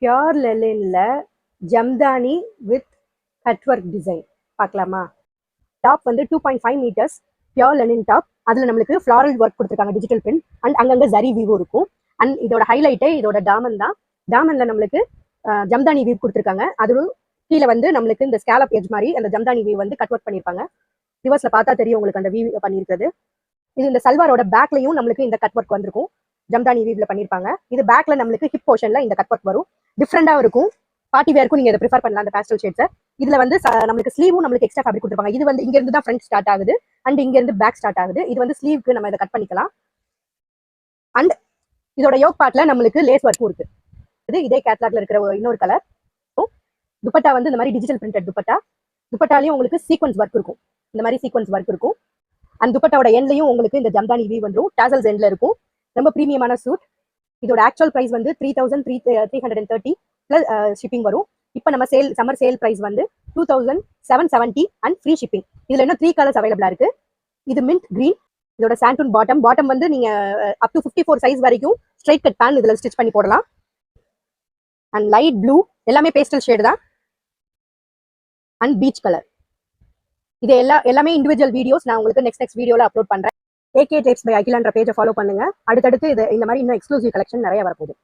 Pure லெலின்ல Jamdani with cut work design பார்க்கலாமா? Top வந்து 2.5 மீட்டர்ஸ் பியோர் லெனின் டாப். அதில் நம்மளுக்கு ஃப்ளாரல் ஒர்க் கொடுத்துருக்காங்க, டிஜிட்டல் பிரிண்ட் அண்ட் அங்கங்கே ஜரி வீவ் இருக்கும். அண்ட் இதோட ஹைலைட்டே இதோட டாமன் தான். டாமனில் நம்மளுக்கு ஜம்தானி வீவ் கொடுத்துருக்காங்க. அதுவும் கீழே வந்து நம்மளுக்கு இந்த ஸ்கேலப் எட்ஜ் மாதிரி அந்த ஜம்தானி வீவ் வந்து கட் ஒர்க் பண்ணியிருப்பாங்க. ரிவர்ஸில் பார்த்தா தெரியும் உங்களுக்கு அந்த வீவ் பண்ணியிருக்கிறது. இது இந்த சல்வாரோட பேக்லையும் நம்மளுக்கு இந்த கட் ஒர்க் வந்திருக்கும், ஜம்தானி வீவ்ல பண்ணியிருப்பாங்க. இது பேக்ல நம்மளுக்கு ஹிப் போர்ஷன்ல இந்த கட் ஒர்க் வரும். டிஃப்ரெண்டாக இருக்கும். பார்ட்டி வேர்க்கும் நீங்க இதை ப்ரிஃபர் பண்ணலாம் அந்த பேஸ்டல் ஷேட்ஸை. இதுல வந்து நம்மளுக்கு ஸ்லீவும் நம்மளுக்கு எக்ஸ்ட்ரா ஃபேப்ரிக் கொடுத்துருப்பாங்க. இது வந்து இங்க இருந்து தான் ஃப்ரண்ட் ஸ்டார்ட் ஆகுது அண்ட் இங்க இருந்து பேக் ஸ்டார்ட் ஆகுது. இது வந்து ஸ்லீவ்க்கு நம்ம இதை கட் பண்ணிக்கலாம். அண்ட் இதோட யோக் பார்ட்ல நம்மளுக்கு லேஸ் ஒர்க்கும் இருக்கு. இதே கேட்லாக்ல இருக்கிற இன்னொரு கலர். துப்பட்டா வந்து இந்த மாதிரி டிஜிட்டல் பிரிண்டட் துப்பட்டா. துப்பட்டாலையும் உங்களுக்கு சீக்வன்ஸ் ஒர்க் இருக்கும், இந்த மாதிரி சீக்வன்ஸ் ஒர்க் இருக்கும். அண்ட் துப்பட்டாவோட எண்ட்லையும் உங்களுக்கு இந்த ஜம்தானி வீவ் வந்துடும், டாசல்ஸ் எண்ட்ல இருக்கும். ரொம்ப ப்ரீமியமான சூட். இதோட ஆக்சுவல் பிரைஸ் வந்து 3330 பிளஸ் ஷிப்பிங் வரும். இப்போ நம்ம சம்மர் சேல் பிரைஸ் வந்து 2770 அண்ட் ஃப்ரீ ஷிப்பிங். இதுல இன்னும் 3 கலர்ஸ் அவைலபிளா இருக்கு. இது மின்ட் கிரீன். இதோட சாண்டூன் பாட்டம் வந்து நீங்க அப் டு 54 சைஸ் வரைக்கும் ஸ்ட்ரைட் கட் பேன் இதுல ஸ்டிச் பண்ணி போடலாம். அண்ட் லைட் ப்ளூ, எல்லாமே பேஸ்டல் ஷேட் தான். And peach colour. இது எல்லாமே இண்டிவிஜுவல் வீடியோஸ் நான் உங்களுக்கு நெக்ஸ்ட் வீடியோல அப்லோட் பண்றேன். AK Tapes by அகிலான்ற பேஜை ஃபாலோ பண்ணுங்க. அடுத்தடுத்து இந்த மாதிரி இன்னும் எக்ஸ்க்ளூசிவ் கலெக்ஷன் நிறைய வரப்போகுது.